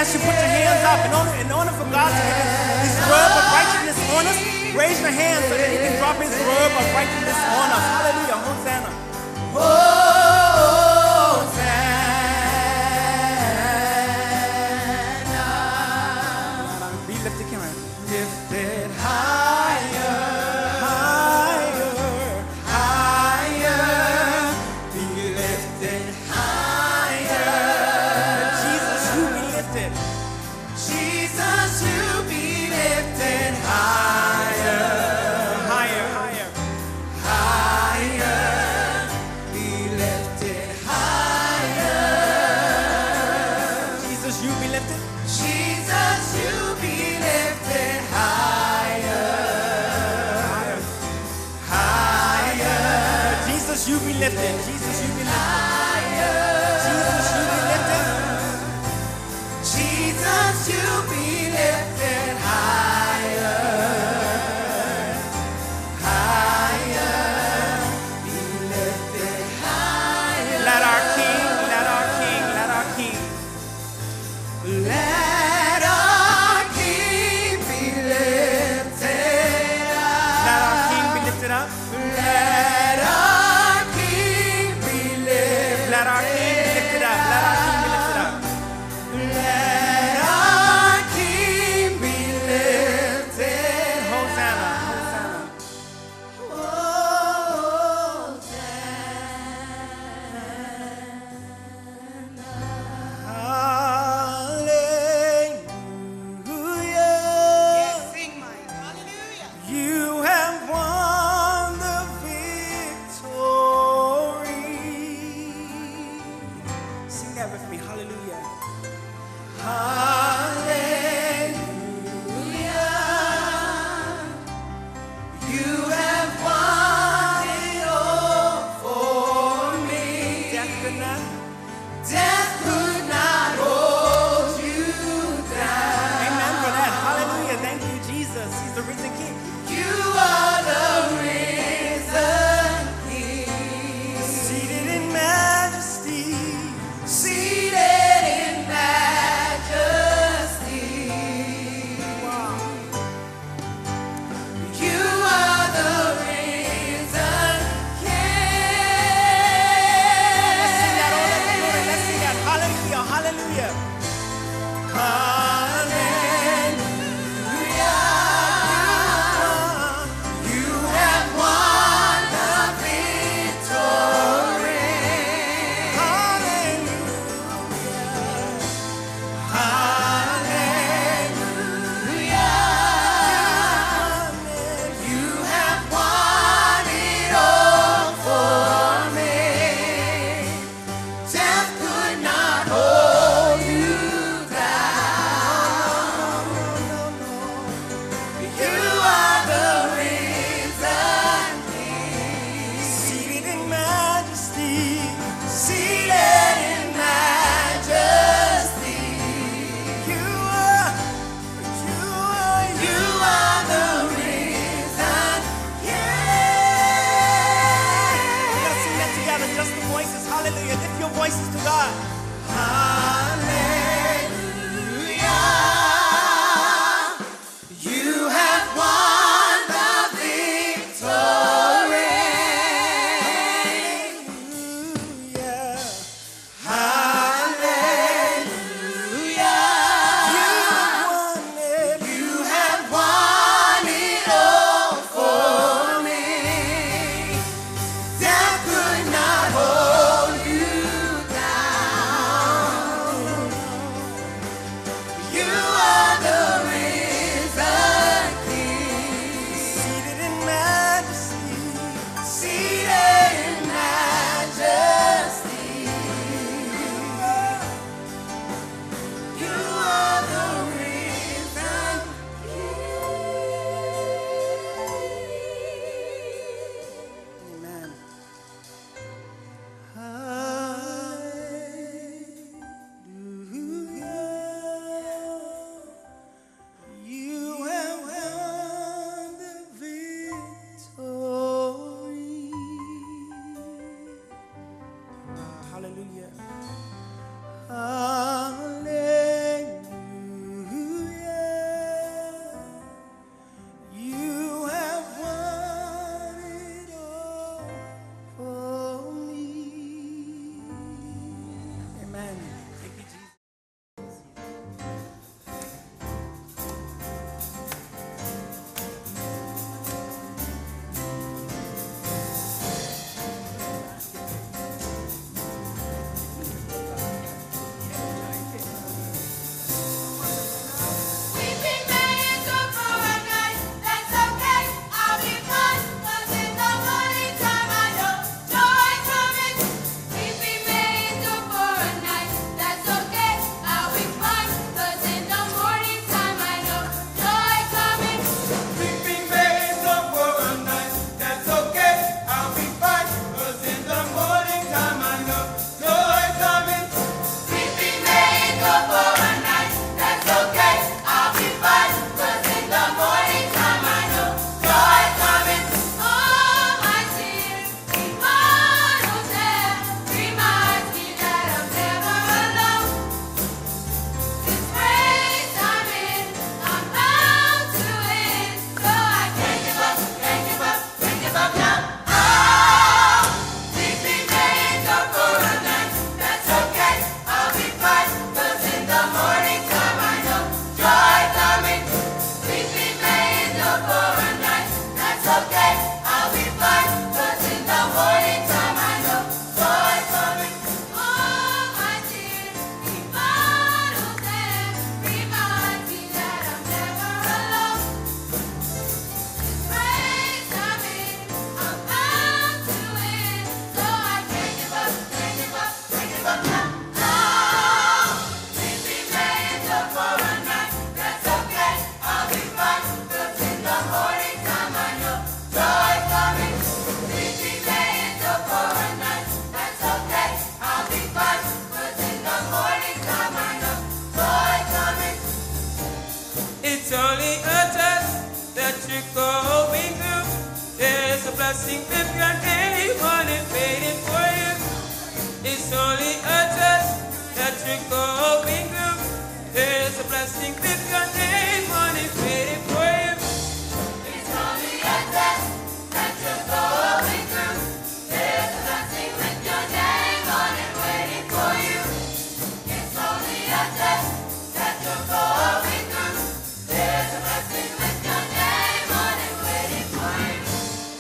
ask you to put your hands up. In order for God to get His robe of righteousness on us, raise your hands so that He can drop His robe of righteousness on us. Hallelujah. Hosanna. Hosanna. Be lifted, Karen. Lifted higher, higher, higher. Be lifted higher. Jesus, you be lifted. Jesus, you be lifted higher, higher, higher, higher. Be lifted higher. Jesus, you be lifted. Jesus, you be lifted higher, higher, higher. Jesus, you be lifted. Jesus, you be lifted. Higher. Jesus, you be lifted. Jesus, you be lifted higher, higher. Be lifted higher. Let our King, let our King, let our King. Let our King be lifted up. Let our King be lifted up. Let our King be lifted blessing with your name on it waiting for you. It's only a test that you're going through. There's a blessing with your name on it waiting for you. It's only a test that you're going through. There's a blessing with your name on it waiting for you. It's only a test that you're going through. There's a blessing with your name on it waiting for you.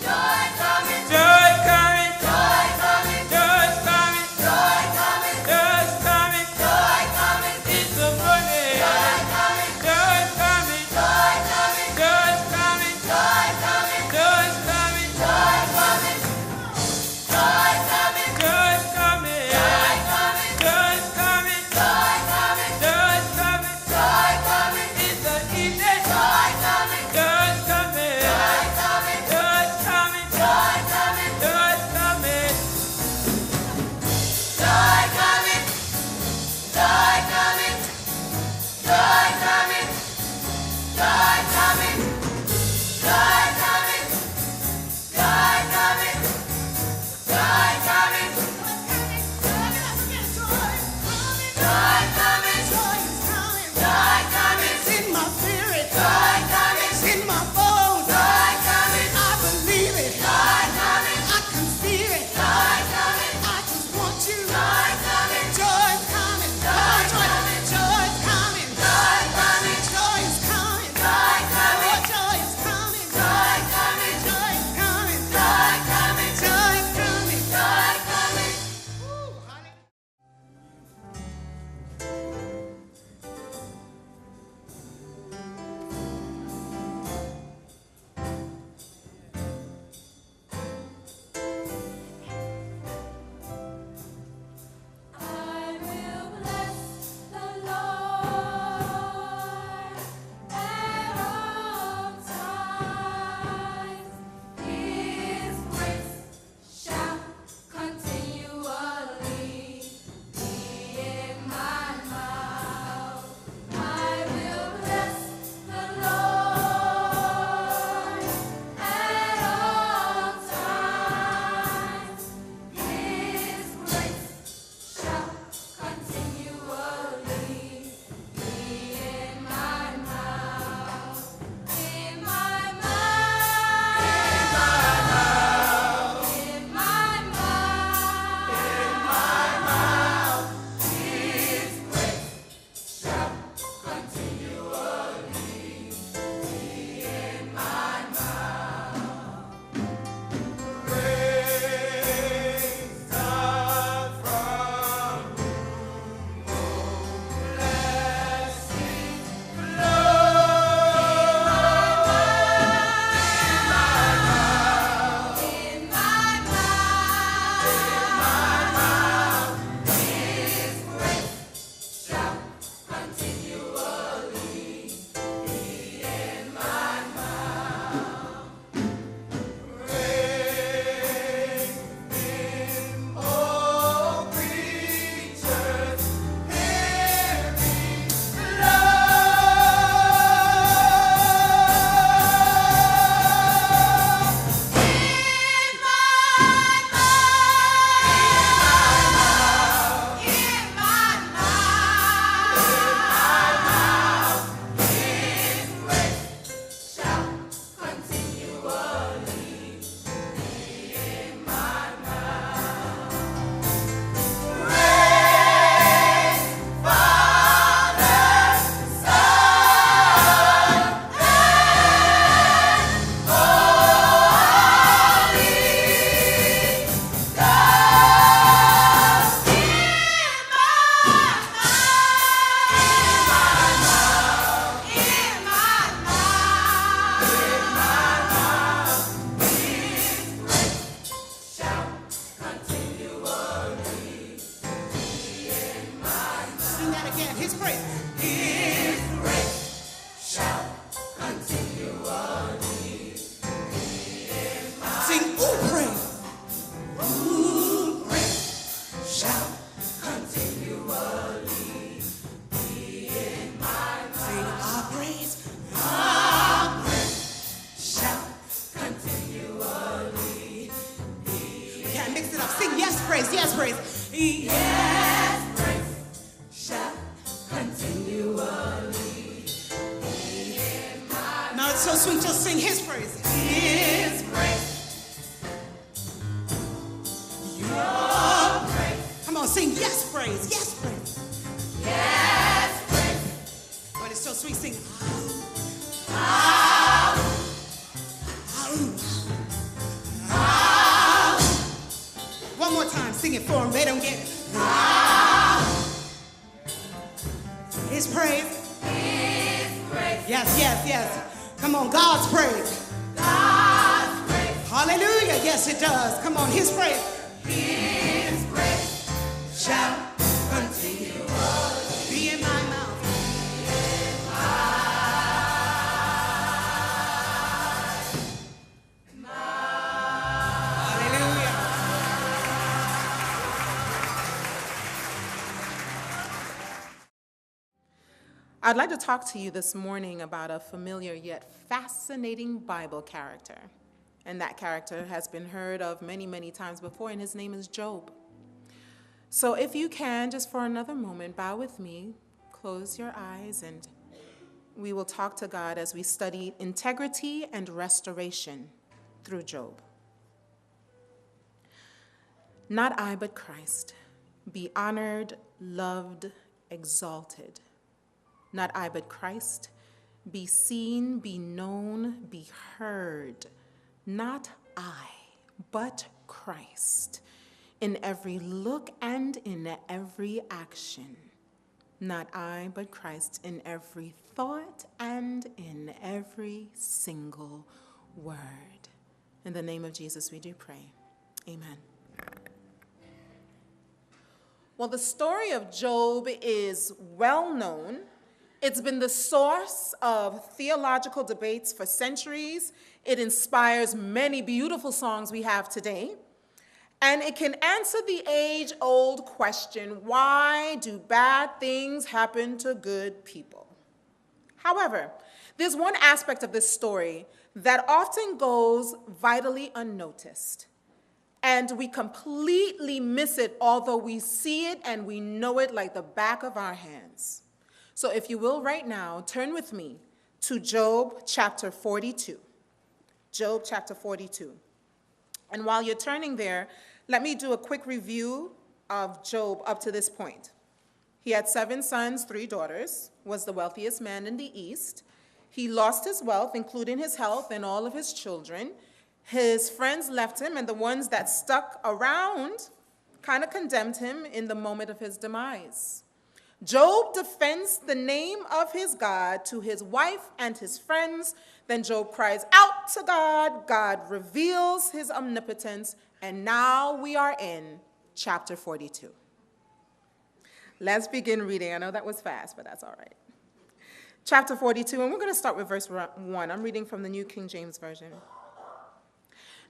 Joy coming, Joy coming, joy coming, joy's coming, joy coming, joy's coming. joy coming. it up. Sing yes, praise, yes, praise. Yes, praise shall continually. Now it's so sweet, just sing his praise. His praise. Your praise. Come on, sing yes, praise, yes, praise. Yes, praise. But it's so sweet, sing. One more time, sing it for them, they don't get it. His praise. His praise. Yes, yes, yes. Come on, God's praise. God's praise. Hallelujah, yes it does. Come on, his praise. His praise shall continue. Be in my mouth. Hallelujah. I'd like to talk to you this morning about a familiar yet fascinating Bible character. And that character has been heard of many, many times before, and his name is Job. So if you can, just for another moment, bow with me, close your eyes, and we will talk to God as we study integrity and restoration through Job. Not I, but Christ, be honored, loved, exalted. Not I, but Christ, be seen, be known, be heard. Not I, but Christ, in every look and in every action. Not I, but Christ, in every thought and in every single word. In the name of Jesus we do pray. Amen. Well, the story of Job is well known. It's been the source of theological debates for centuries. It inspires many beautiful songs we have today. And it can answer the age-old question, why do bad things happen to good people? However, there's one aspect of this story that often goes vitally unnoticed. And we completely miss it, although we see it and we know it like the back of our hands. So if you will right now, turn with me to Job chapter 42. Job chapter 42. And while you're turning there, let me do a quick review of Job up to this point. He had 7 sons, 3 daughters, was the wealthiest man in the East. He lost his wealth, including his health and all of his children. His friends left him, and the ones that stuck around kind of condemned him in the moment of his demise. Job defends the name of his God to his wife and his friends. Then Job cries out to God. God reveals his omnipotence. And now we are in chapter 42. Let's begin reading. I know that was fast, but that's all right. Chapter 42, and we're going to start with verse 1. I'm reading from the New King James Version.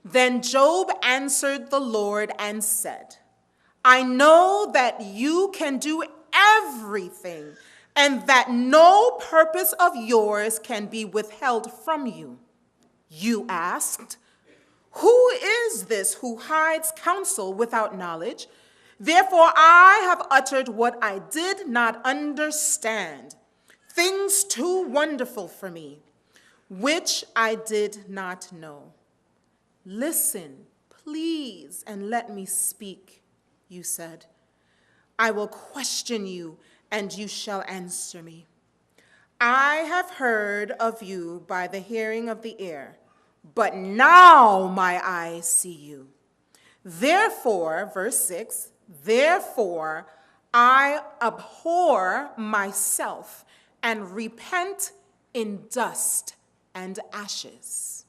Then Job answered the Lord and said, I know that you can do everything, and that no purpose of yours can be withheld from you. You asked, who is this who hides counsel without knowledge? Therefore I have uttered what I did not understand, things too wonderful for me, which I did not know. Listen, please, and let me speak, you said. I will question you, and you shall answer me. I have heard of you by the hearing of the ear, but now my eyes see you. Therefore, verse 6, therefore I abhor myself and repent in dust and ashes.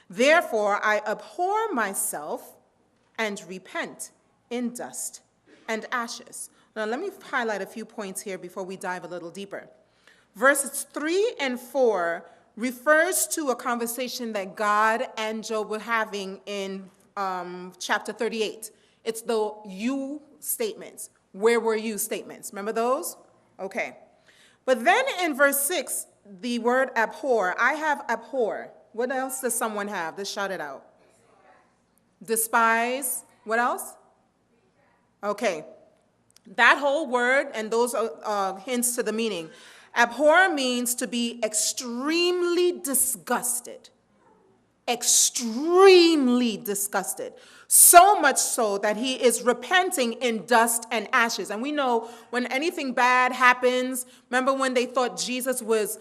Therefore I abhor myself and repent in dust and ashes. Now let me highlight a few points here before we dive a little deeper. Verses 3 and 4 refers to a conversation that God and Job were having in chapter 38. It's the you statements. Where were you statements? Remember those? Okay. But then in verse 6, the word abhor, I have abhor. What else does someone have? Let's shout it out. Despise. What else? Okay. That whole word and those hints to the meaning. Abhor means to be extremely disgusted. Extremely disgusted. So much so that he is repenting in dust and ashes. And we know when anything bad happens, remember when they thought Jesus was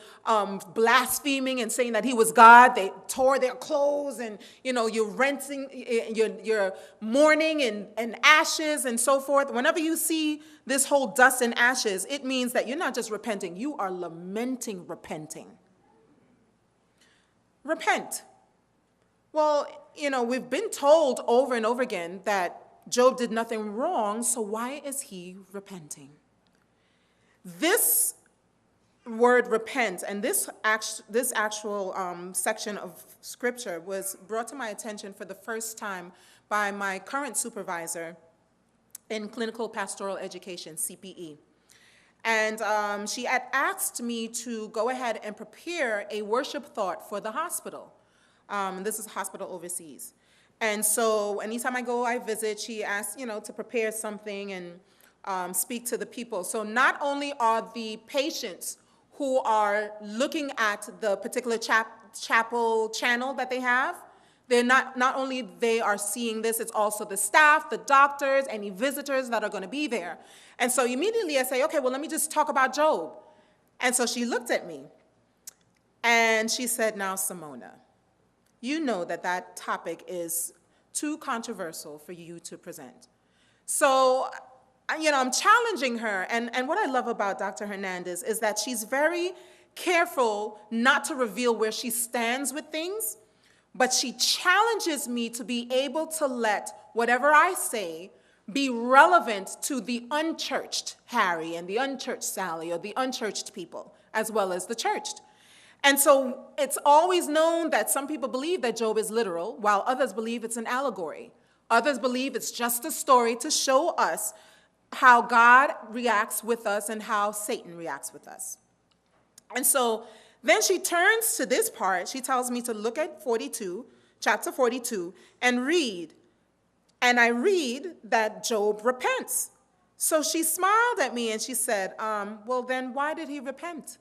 blaspheming and saying that he was God, they tore their clothes and, you're you're mourning and ashes and so forth. Whenever you see this whole dust and ashes, it means that you're not just repenting, you are lamenting repenting. Repent. Well, we've been told over and over again that Job did nothing wrong, so why is he repenting? This word repent and this actual section of scripture was brought to my attention for the first time by my current supervisor in clinical pastoral education, CPE. And she had asked me to go ahead and prepare a worship thought for the hospital. This is a hospital overseas. And so anytime I go, I visit, she asks, to prepare something and speak to the people. So not only are the patients who are looking at the particular chapel channel that they have, they're not only they are seeing this, it's also the staff, the doctors, any visitors that are going to be there. And so immediately I say, okay, well, let me just talk about Job. And so she looked at me and she said, now, Simona, you know that topic is too controversial for you to present. So, I'm challenging her. And what I love about Dr. Hernandez is that she's very careful not to reveal where she stands with things, but she challenges me to be able to let whatever I say be relevant to the unchurched Harry and the unchurched Sally or the unchurched people, as well as the churched. And so it's always known that some people believe that Job is literal, while others believe it's an allegory. Others believe it's just a story to show us how God reacts with us and how Satan reacts with us. And so then she turns to this part. She tells me to look at chapter 42, and read. And I read that Job repents. So she smiled at me and she said, well, then why did he repent?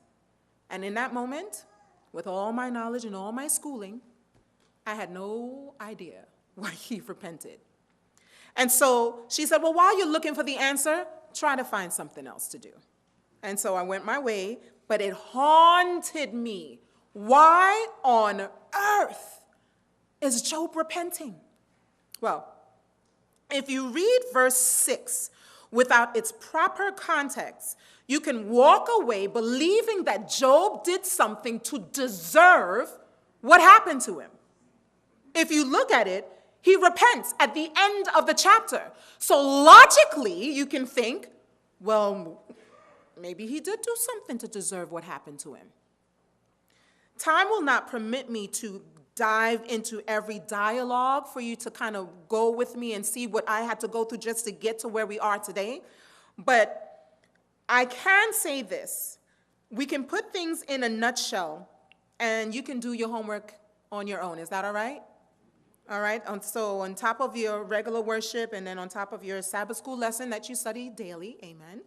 And in that moment, with all my knowledge and all my schooling, I had no idea why he repented. And so she said, well, while you're looking for the answer, try to find something else to do. And so I went my way, but it haunted me. Why on earth is Job repenting? Well, if you read verse 6 without its proper context, you can walk away believing that Job did something to deserve what happened to him. If you look at it, he repents at the end of the chapter. So logically, you can think, well, maybe he did do something to deserve what happened to him. Time will not permit me to dive into every dialogue for you to kind of go with me and see what I had to go through just to get to where we are today. But I can say this. We can put things in a nutshell, and you can do your homework on your own. Is that all right? All right? So on top of your regular worship and then on top of your Sabbath school lesson that you study daily, amen,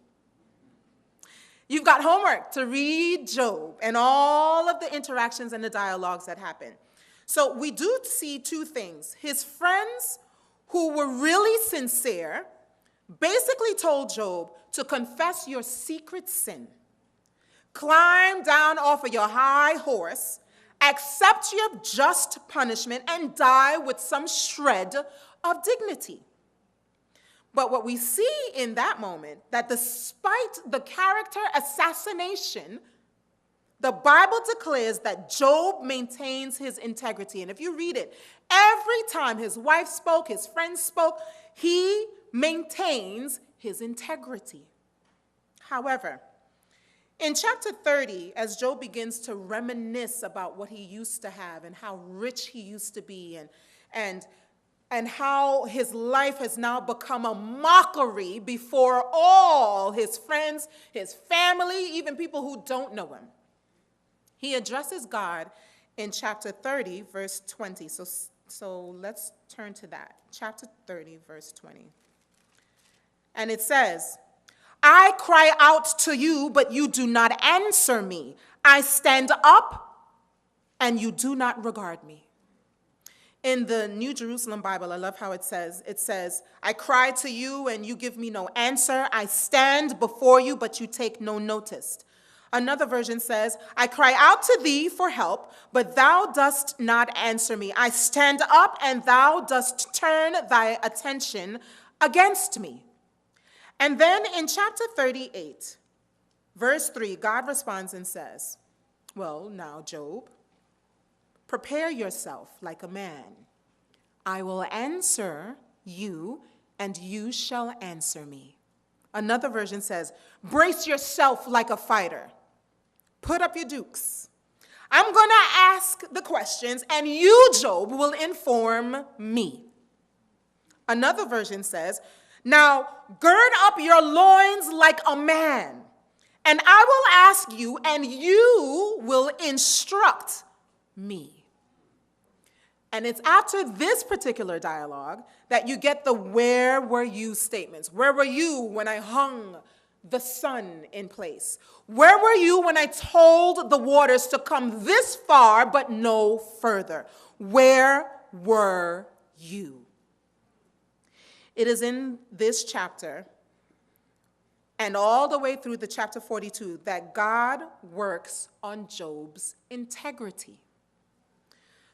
you've got homework to read Job and all of the interactions and the dialogues that happen. So we do see two things. His friends who were really sincere basically told Job to confess your secret sin, climb down off of your high horse, accept your just punishment, and die with some shred of dignity. But what we see in that moment, that despite the character assassination, the Bible declares that Job maintains his integrity. And if you read it, every time his wife spoke, his friends spoke, he maintains his integrity. However, in chapter 30, as Job begins to reminisce about what he used to have and how rich he used to be and how his life has now become a mockery before all his friends, his family, even people who don't know him, he addresses God in chapter 30, verse 20. So So let's turn to that. Chapter 30, verse 20. And it says, I cry out to you, but you do not answer me. I stand up, and you do not regard me. In the New Jerusalem Bible, I love how it says, I cry to you, and you give me no answer. I stand before you, but you take no notice. Another version says, I cry out to thee for help, but thou dost not answer me. I stand up, and thou dost turn thy attention against me. And then in chapter 38, verse 3, God responds and says, well, now, Job, prepare yourself like a man. I will answer you, and you shall answer me. Another version says, brace yourself like a fighter. Put up your dukes. I'm going to ask the questions, and you, Job, will inform me. Another version says, now gird up your loins like a man, and I will ask you, and you will instruct me. And it's after this particular dialogue that you get the where were you statements. Where were you when I hung the sun in place? Where were you when I told the waters to come this far but no further? Where were you? It is in this chapter and all the way through the chapter 42 that God works on Job's integrity.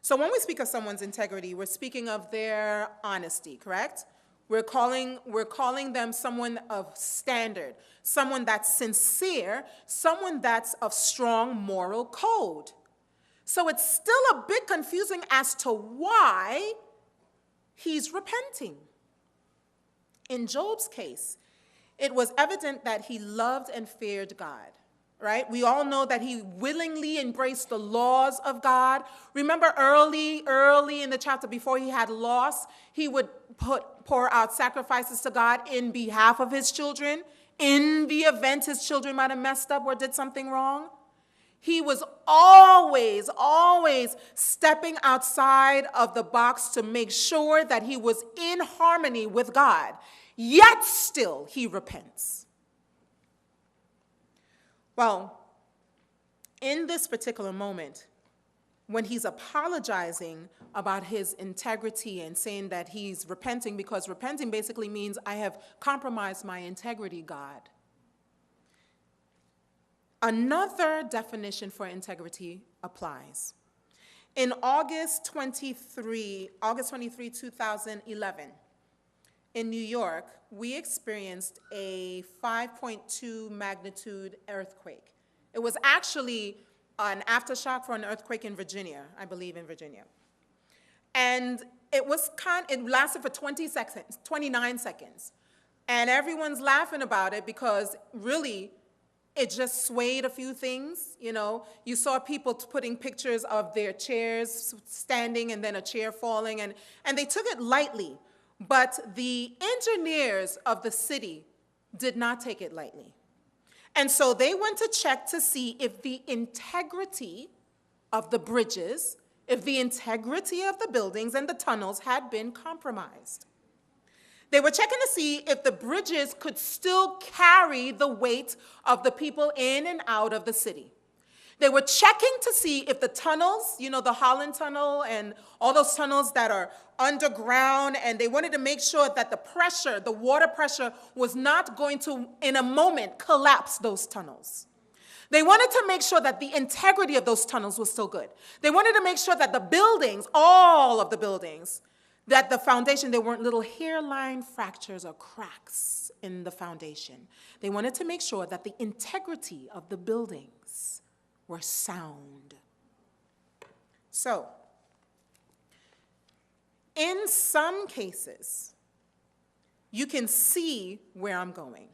So when we speak of someone's integrity, we're speaking of their honesty, correct? We're calling them someone of standard, someone that's sincere, someone that's of strong moral code. So it's still a bit confusing as to why he's repenting. In Job's case, it was evident that he loved and feared God, right? We all know that he willingly embraced the laws of God. Remember early in the chapter before he had loss, he would pour out sacrifices to God in behalf of his children in the event his children might have messed up or did something wrong. He was always stepping outside of the box to make sure that he was in harmony with God. Yet still, he repents. Well, in this particular moment, when he's apologizing about his integrity and saying that he's repenting, because repenting basically means I have compromised my integrity, God. Another definition for integrity applies. In August 23, 2011, in New York, we experienced a 5.2 magnitude earthquake. It was actually an aftershock for an earthquake in Virginia, I believe in Virginia. And it lasted for 29 seconds. And everyone's laughing about it because really, it just swayed a few things, you know. You saw people putting pictures of their chairs standing and then a chair falling, and they took it lightly. But the engineers of the city did not take it lightly. And so they went to check to see if the integrity of the bridges, if the integrity of the buildings and the tunnels had been compromised. They were checking to see if the bridges could still carry the weight of the people in and out of the city. They were checking to see if the tunnels, you know, the Holland Tunnel and all those tunnels that are underground, and they wanted to make sure that the pressure, the water pressure, was not going to, in a moment, collapse those tunnels. They wanted to make sure that the integrity of those tunnels was still good. They wanted to make sure that the buildings, all of the buildings, that the foundation, there weren't little hairline fractures or cracks in the foundation. They wanted to make sure that the integrity of the buildings were sound. So, in some cases, you can see where I'm going.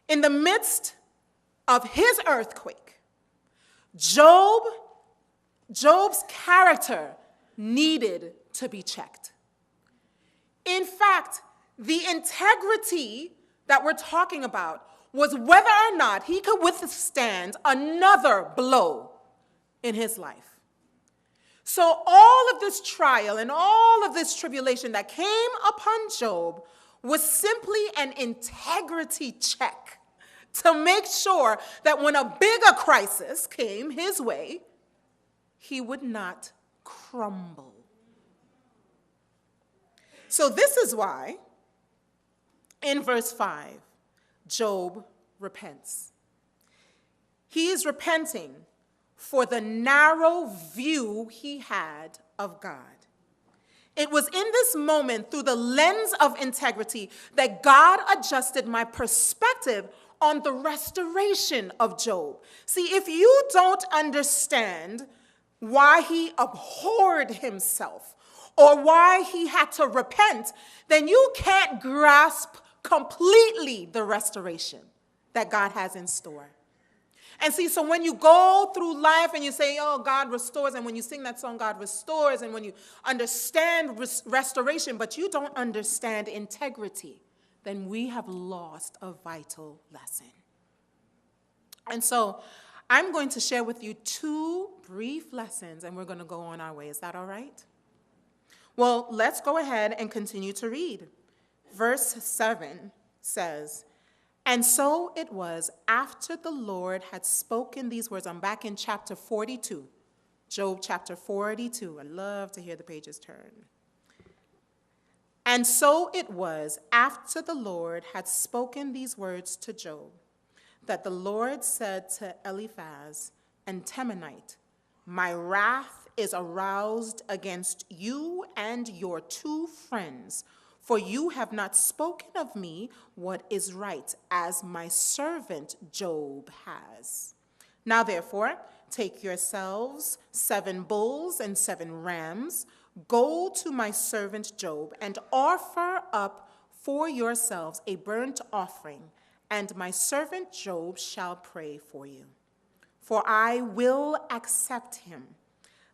In the midst of his earthquake, Job's character needed to be checked. In fact, the integrity that we're talking about was whether or not he could withstand another blow in his life. So all of this trial and all of this tribulation that came upon Job was simply an integrity check to make sure that when a bigger crisis came his way, he would not crumble. So this is why, in verse 5, Job repents. He is repenting for the narrow view he had of God. It was in this moment, through the lens of integrity, that God adjusted my perspective on the restoration of Job. See, if you don't understand why he abhorred himself or why he had to repent, then you can't grasp completely the restoration that God has in store. And see, so when you go through life and you say, oh, God restores, and when you sing that song, God restores, and when you understand restoration, but you don't understand integrity, then we have lost a vital lesson. And so I'm going to share with you 2 brief lessons, and we're going to go on our way. Is that all right? Well, let's go ahead and continue to read. Verse 7 says, and so it was after the Lord had spoken these words. I'm back in chapter 42, Job chapter 42. I love to hear the pages turn. And so it was after the Lord had spoken these words to Job that the Lord said to Eliphaz the Temanite, my wrath is aroused against you and your 2 friends, for you have not spoken of me what is right, as my servant Job has. Now therefore, take yourselves 7 bulls and 7 rams, go to my servant Job, and offer up for yourselves a burnt offering, and my servant Job shall pray for you. For I will accept him,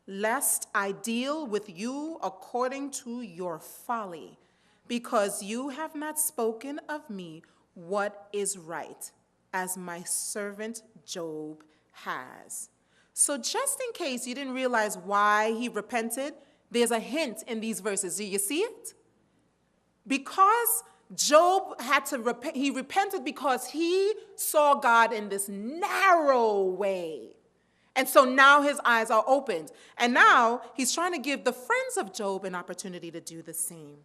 lest I deal with you according to your folly, because you have not spoken of me what is right, as my servant Job has. So just in case you didn't realize why he repented, there's a hint in these verses. Do you see it? Because Job had to repent, he repented because he saw God in this narrow way. And so now his eyes are opened. And now he's trying to give the friends of Job an opportunity to do the same.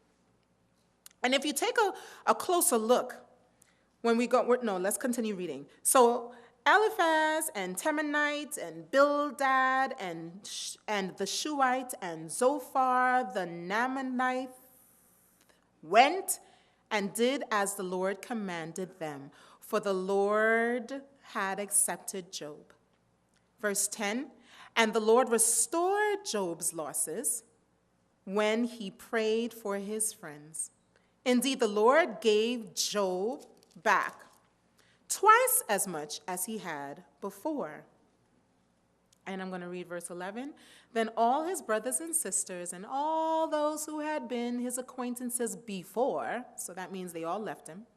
And if you take a closer look, let's continue reading. So Eliphaz and Temanite and Bildad and the Shuhite and Zophar the Naamanite went and did as the Lord commanded them, for the Lord had accepted Job. Verse 10, and the Lord restored Job's losses when he prayed for his friends. Indeed, the Lord gave Job back twice as much as he had before. And I'm going to read verse 11. Then all his brothers and sisters and all those who had been his acquaintances before, so that means they all left him,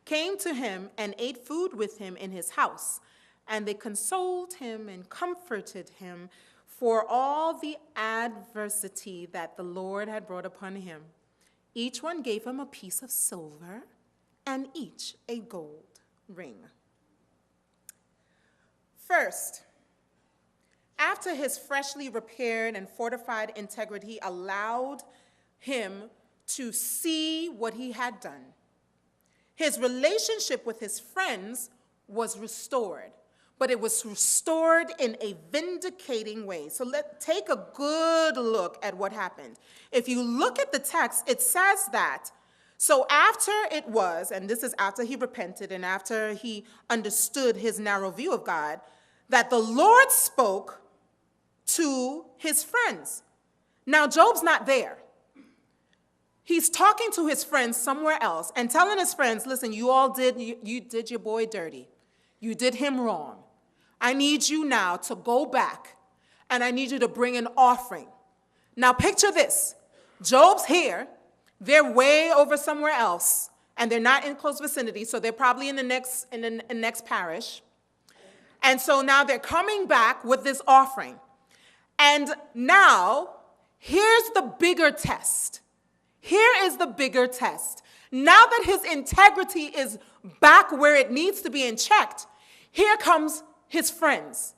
came to him and ate food with him in his house. And they consoled him and comforted him for all the adversity that the Lord had brought upon him. Each one gave him a piece of silver and each a gold ring. First, after his freshly repaired and fortified integrity allowed him to see what he had done, his relationship with his friends was restored, but it was restored in a vindicating way. So let's take a good look at what happened. If you look at the text, it says that, so after it was, and this is after he repented and after he understood his narrow view of God, that the Lord spoke to his friends. Now, Job's not there. He's talking to his friends somewhere else and telling his friends, listen, you did your boy dirty. You did him wrong. I need you now to go back, and I need you to bring an offering. Now picture this. Job's here. They're way over somewhere else, and they're not in close vicinity, so they're probably in the next parish. And so now they're coming back with this offering. And now, here's the bigger test. Here is the bigger test. Now that his integrity is back where it needs to be and checked, here comes his friends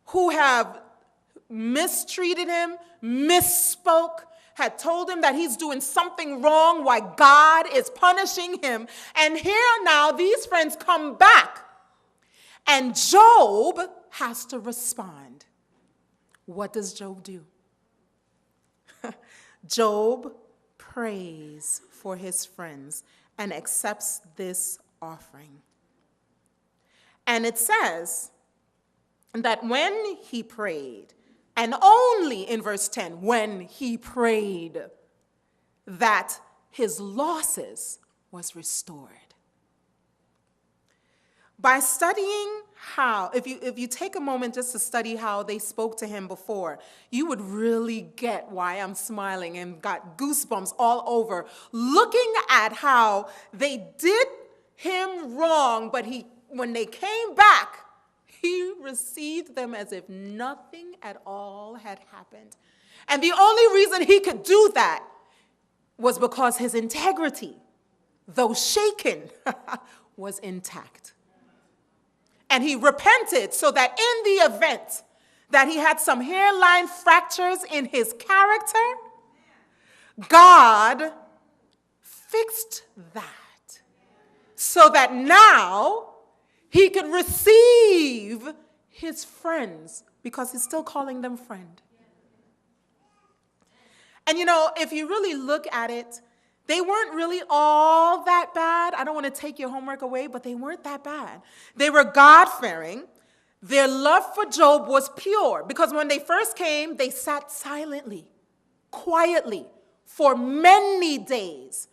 who have mistreated him, misspoke, had told him that he's doing something wrong, why God is punishing him. And here now these friends come back, and Job has to respond. What does Job do? Job prays for his friends and accepts this offering. And it says that when he prayed, and only in verse 10, when he prayed, that his losses was restored. By studying how, if you take a moment just to study how they spoke to him before, you would really get why I'm smiling and got goosebumps all over, looking at how they did him wrong, but when they came back, he received them as if nothing at all had happened. And the only reason he could do that was because his integrity, though shaken, was intact. And he repented so that in the event that he had some hairline fractures in his character, God fixed that so that now he could receive his friends, because he's still calling them friend. And if you really look at it, they weren't really all that bad. I don't want to take your homework away, but they weren't that bad. They were God-fearing. Their love for Job was pure, because when they first came, they sat silently, quietly, for many days.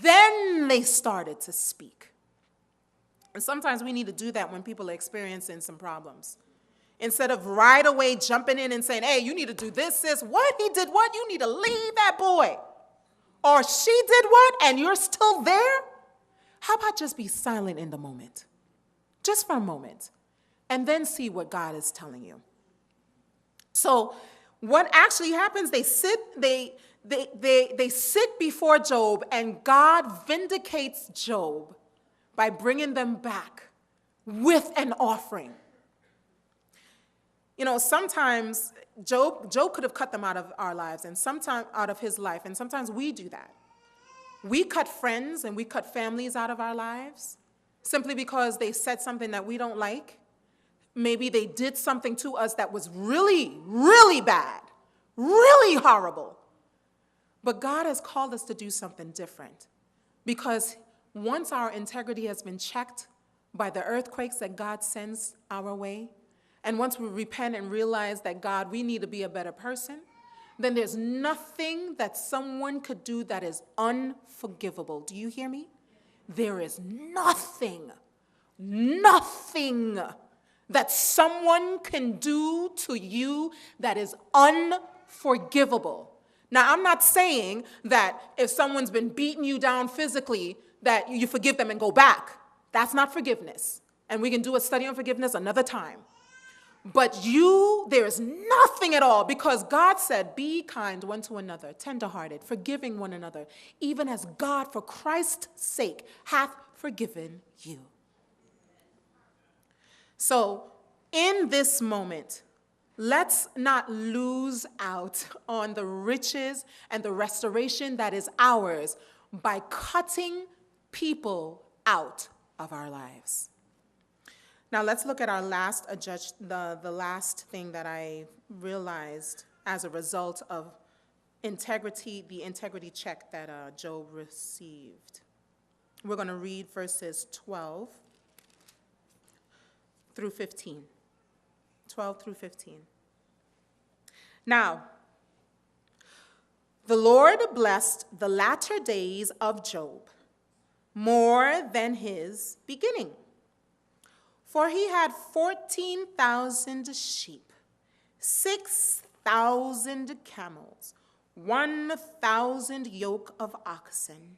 Then they started to speak. And sometimes we need to do that when people are experiencing some problems. Instead of right away jumping in and saying, hey, you need to do this, sis. What? He did what? You need to leave that boy. Or she did what? And you're still there? How about just be silent in the moment? Just for a moment. And then see what God is telling you. So what actually happens, they sit before Job, and God vindicates Job by bringing them back with an offering. Sometimes Job could have cut them out of our lives, and sometimes out of his life, and sometimes we do that. We cut friends and we cut families out of our lives simply because they said something that we don't like. Maybe they did something to us that was really, really bad, really horrible. But God has called us to do something different, because once our integrity has been checked by the earthquakes that God sends our way, and once we repent and realize that, God, we need to be a better person, then there's nothing that someone could do that is unforgivable. Do you hear me? There is nothing that someone can do to you that is unforgivable. Now, I'm not saying that if someone's been beating you down physically, that you forgive them and go back. That's not forgiveness. And we can do a study on forgiveness another time. But there is nothing at all, because God said, be kind one to another, tenderhearted, forgiving one another, even as God, for Christ's sake, hath forgiven you. So, in this moment, let's not lose out on the riches and the restoration that is ours by cutting people out of our lives. Now let's look at our last the last thing that I realized as a result of the integrity check that Job received. We're going to read verses 12 through 15. 12 through 15. Now, the Lord blessed the latter days of Job more than his beginning. For he had 14,000 sheep, 6,000 camels, 1,000 yoke of oxen,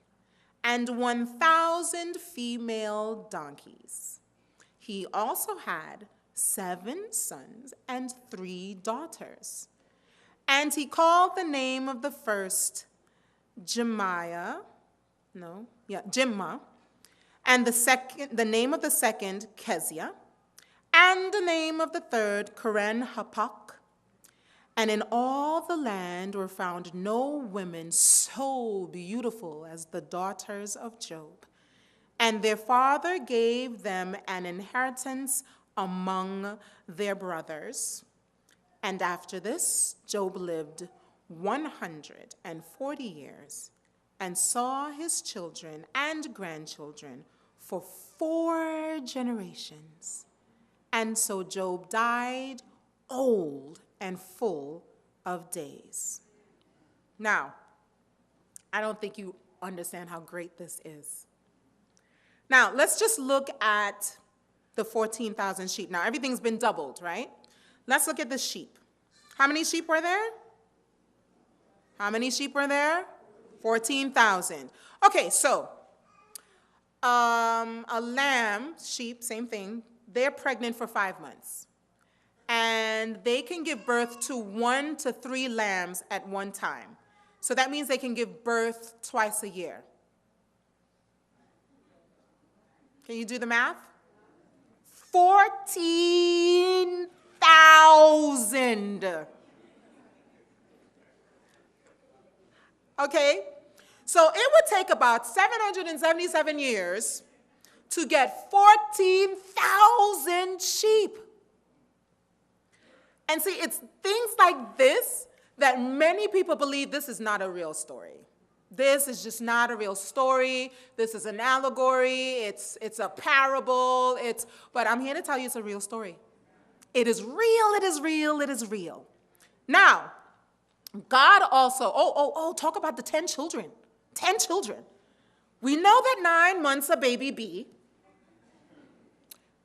and 1,000 female donkeys. He also had 7 sons and 3 daughters. And he called the name of the first Jemma, and the name of the second Keziah, and the name of the third Keren-Happuch. And in all the land were found no women so beautiful as the daughters of Job. And their father gave them an inheritance among their brothers. And after this, Job lived 140 years and saw his children and grandchildren for 4 generations. And so Job died old and full of days. Now, I don't think you understand how great this is. Now, let's just look at the 14,000 sheep. Now, everything's been doubled, right? Let's look at the sheep. How many sheep were there? How many sheep were there? 14,000. Okay, so a lamb, sheep, same thing, they're pregnant for 5 months. And they can give birth to 1 to 3 lambs at one time. So that means they can give birth twice a year. Can you do the math? 14,000. Okay? So it would take about 777 years to get 14,000 sheep. And see, it's things like this that many people believe this is not a real story. This is just not a real story. This is an allegory. It's a parable. But I'm here to tell you it's a real story. It is real. It is real. It is real. Now, God also, talk about the 10 children. 10 children. We know that 9 months a baby be.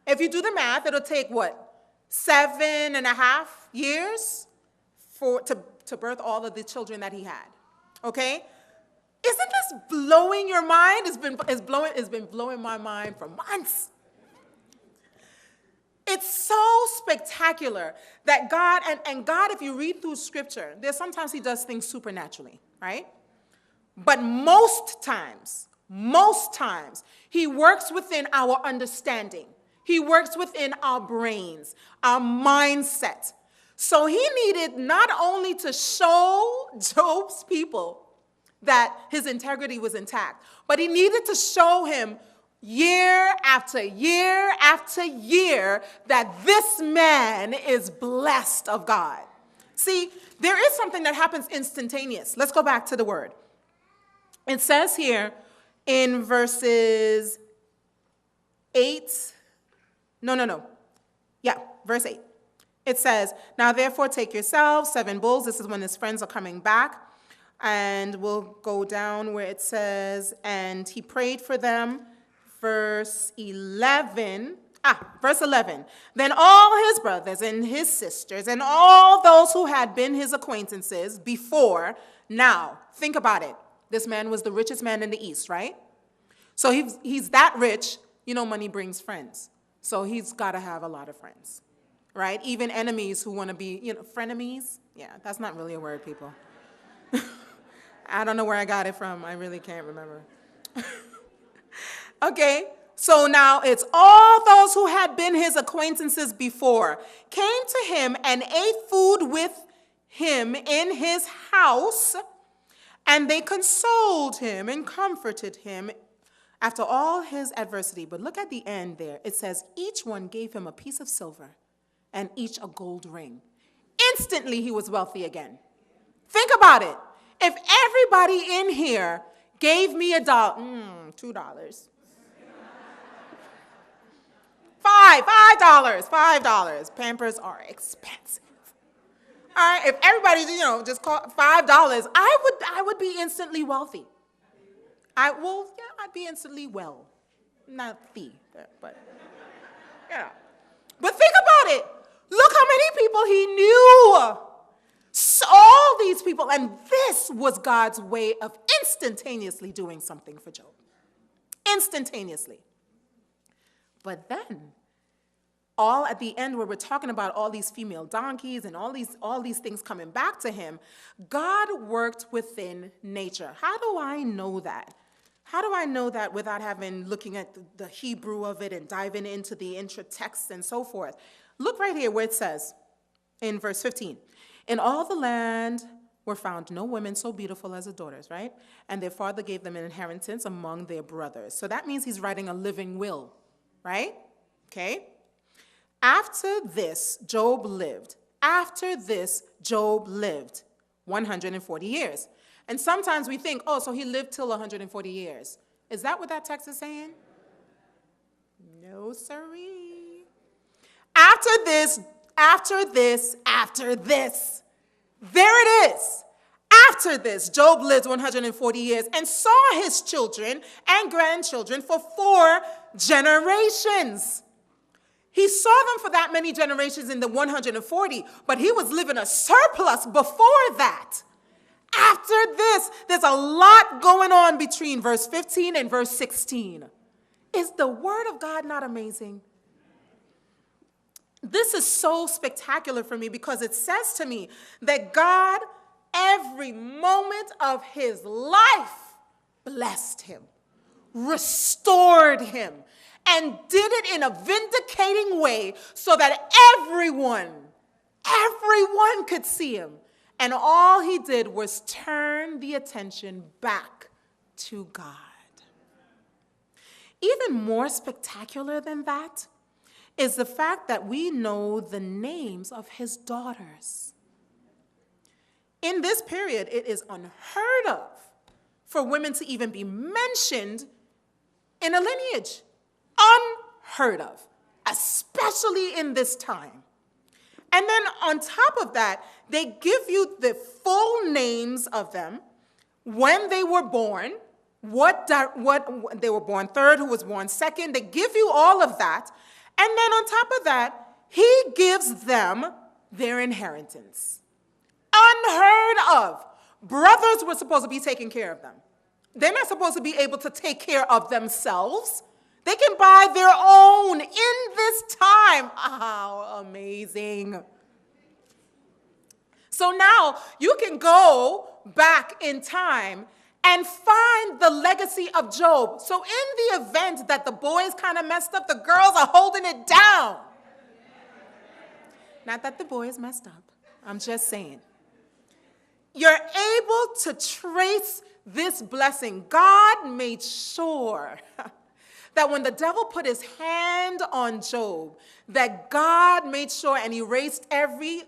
If you do the math, it'll take what? 7.5 years to birth all of the children that he had. Okay? Isn't this blowing your mind? It's been blowing my mind for months. It's so spectacular that God, and God, if you read through scripture, there's sometimes he does things supernaturally, right? But most times, he works within our understanding. He works within our brains, our mindset. So he needed not only to show Job's people that his integrity was intact, but he needed to show him year after year after year that this man is blessed of God. See, there is something that happens instantaneous. Let's go back to the word. It says here in verses 8, verse 8. It says, now therefore take yourselves 7 bulls. This is when his friends are coming back. And we'll go down where it says, and he prayed for them. Verse 11. Then all his brothers and his sisters and all those who had been his acquaintances before, now, think about it. This man was the richest man in the East, right? So he's that rich, money brings friends. So he's got to have a lot of friends, right? Even enemies who want to be, frenemies. Yeah, that's not really a word, people. I don't know where I got it from. I really can't remember. Okay, so now it's all those who had been his acquaintances before came to him and ate food with him in his house, and they consoled him and comforted him after all his adversity. But look at the end there. It says, each one gave him a piece of silver and each a gold ring. Instantly, he was wealthy again. Think about it. If everybody in here gave me $2, $5. Pampers are expensive. All right, if everybody, just call $5, I would be instantly wealthy. I'd be instantly well. Not the, but, But think about it. Look how many people he knew. So all these people, and this was God's way of instantaneously doing something for Job. Instantaneously. But then, all at the end where we're talking about all these female donkeys and all these things coming back to him, God worked within nature. How do I know that? How do I know that without looking at the Hebrew of it and diving into the intra-text and so forth? Look right here where it says in verse 15, in all the land were found no women so beautiful as the daughters, right? And their father gave them an inheritance among their brothers. So that means he's writing a living will, right? Okay. After this, Job lived. After this, Job lived 140 years. And sometimes we think, oh, so he lived till 140 years. Is that what that text is saying? No, sirree. After this, there it is. After this, Job lived 140 years and saw his children and grandchildren for 4 generations. He saw them for that many generations in the 140, but he was living a surplus before that. After this, there's a lot going on between verse 15 and verse 16. Is the word of God not amazing? This is so spectacular for me because it says to me that God, every moment of his life, blessed him, restored him, and did it in a vindicating way so that everyone could see him. And all he did was turn the attention back to God. Even more spectacular than that is the fact that we know the names of his daughters. In this period, it is unheard of for women to even be mentioned in a lineage. Unheard of, especially in this time. And then on top of that, they give you the full names of them, when they were born, what they were born third, who was born second. They give you all of that. And then on top of that, he gives them their inheritance. Unheard of. Brothers were supposed to be taking care of them. They're not supposed to be able to take care of themselves. They can buy their own in this time. How amazing. So now you can go back in time and find the legacy of Job. So in the event that the boys kind of messed up, the girls are holding it down. Not that the boys messed up. I'm just saying. You're able to trace this blessing. God made sure that when the devil put his hand on Job, that God made sure and erased every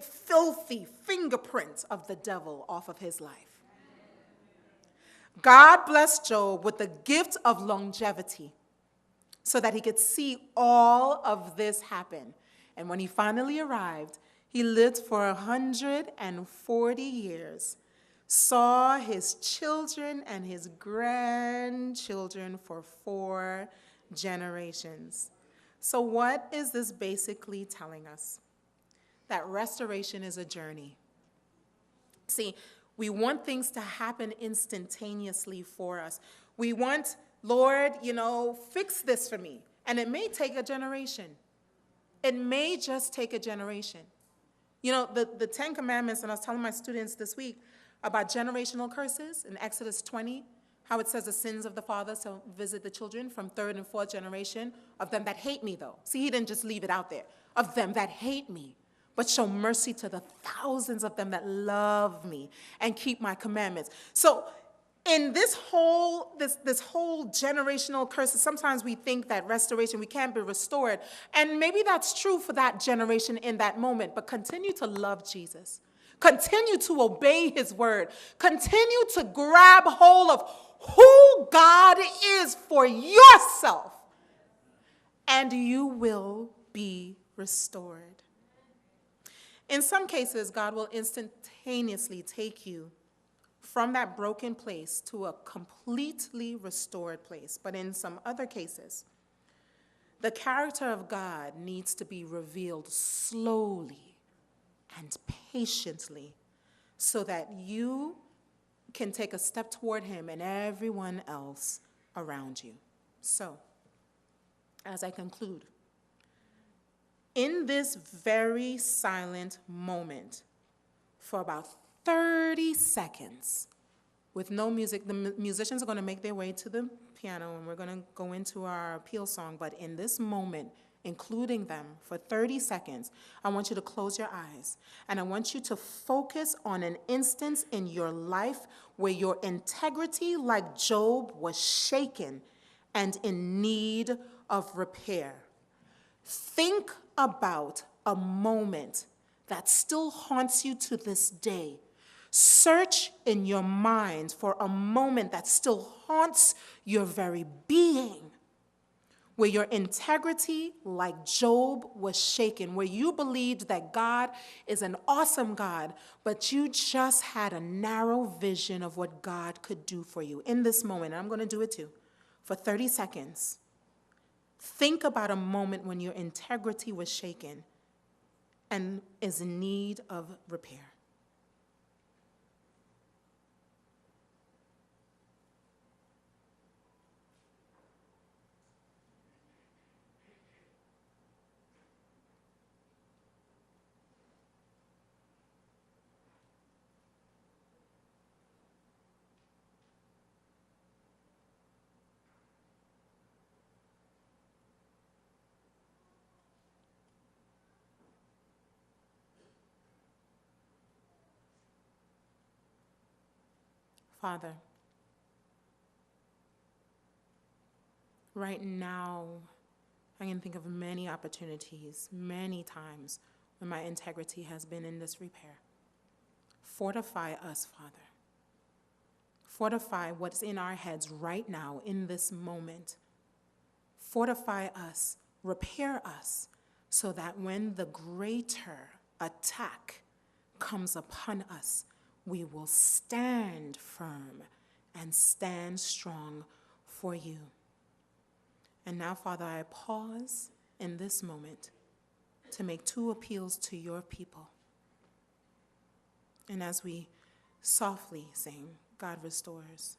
filthy fingerprint of the devil off of his life. God blessed Job with the gift of longevity so that he could see all of this happen. And when he finally arrived, he lived for 140 years, saw his children and his grandchildren for 4 generations. So what is this basically telling us? That restoration is a journey. See, we want things to happen instantaneously for us. We want, Lord, fix this for me. And it may take a generation. It may just take a generation. The 10 Commandments, and I was telling my students this week about generational curses in Exodus 20, how it says the sins of the fathers shall visit the children from 3rd and 4th generation of them that hate me, though. See, he didn't just leave it out there. Of them that hate me, but show mercy to the thousands of them that love me and keep my commandments. So in this whole generational curse, sometimes we think that restoration, we can't be restored. And maybe that's true for that generation in that moment, but continue to love Jesus. Continue to obey his word. Continue to grab hold of who God is for yourself, and you will be restored. In some cases, God will instantaneously take you from that broken place to a completely restored place. But in some other cases, the character of God needs to be revealed slowly and patiently so that you can take a step toward him and everyone else around you. So, as I conclude, In this very silent moment, for about 30 seconds, with no music, the musicians are going to make their way to the piano and we're going to go into our appeal song. But in this moment, including them for 30 seconds, I want you to close your eyes and I want you to focus on an instance in your life where your integrity, like Job, was shaken and in need of repair. Think about a moment that still haunts you to this day. Search in your mind for a moment that still haunts your very being, where your integrity, like Job, was shaken, where you believed that God is an awesome God, but you just had a narrow vision of what God could do for you. In this moment, and I'm going to do it too, for 30 seconds, think about a moment when your integrity was shaken and is in need of repair. Father, right now, I can think of many opportunities, many times when my integrity has been in disrepair. Fortify us, Father. Fortify what's in our heads right now in this moment. Fortify us, repair us, so that when the greater attack comes upon us, we will stand firm and stand strong for you. And now, Father, I pause in this moment to make two appeals to your people. And as we softly sing, God restores.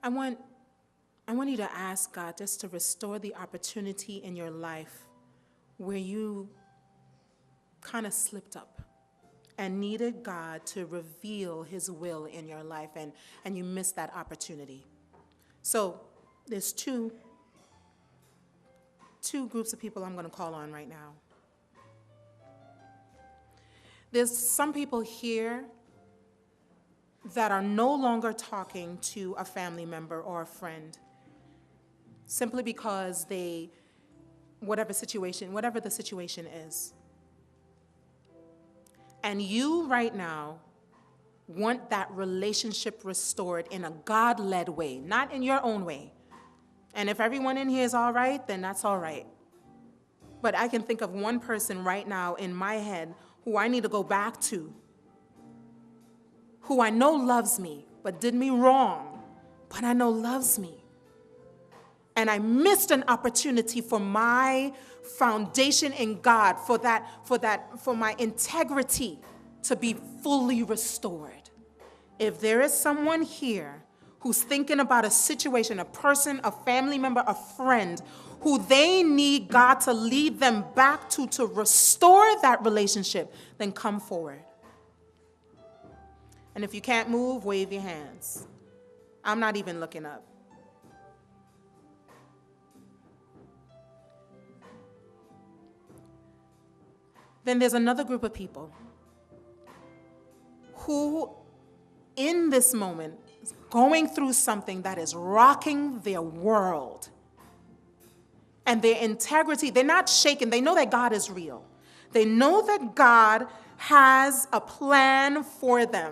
I want you to ask God just to restore the opportunity in your life where you kind of slipped up and needed God to reveal his will in your life, and you missed that opportunity. So there's two groups of people I'm going to call on right now. There's some people here that are no longer talking to a family member or a friend simply because whatever the situation is. And you right now want that relationship restored in a God-led way, not in your own way. And if everyone in here is all right, then that's all right. But I can think of one person right now in my head who I need to go back to, who I know loves me, but did me wrong, but I know loves me. And I missed an opportunity for my foundation in God, for my integrity to be fully restored. If there is someone here who's thinking about a situation, a person, a family member, a friend, who they need God to lead them back to restore that relationship, then come forward. And if you can't move, wave your hands. I'm not even looking up. Then there's another group of people who, in this moment, is going through something that is rocking their world. And their integrity, they're not shaken. They know that God is real. They know that God has a plan for them.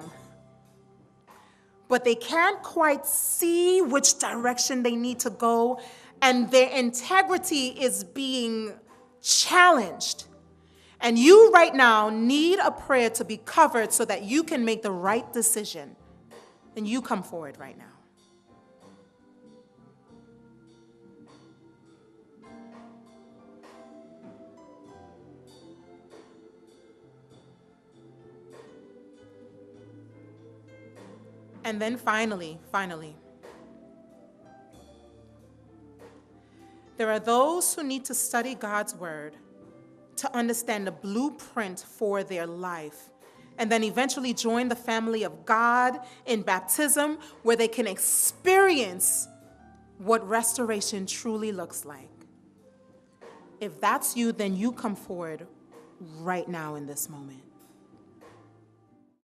But they can't quite see which direction they need to go. And their integrity is being challenged. And you right now need a prayer to be covered so that you can make the right decision. And you come forward right now. And then finally, There are those who need to study God's word to understand the blueprint for their life, and then eventually join the family of God in baptism, where they can experience what restoration truly looks like. If that's you, then you come forward right now in this moment.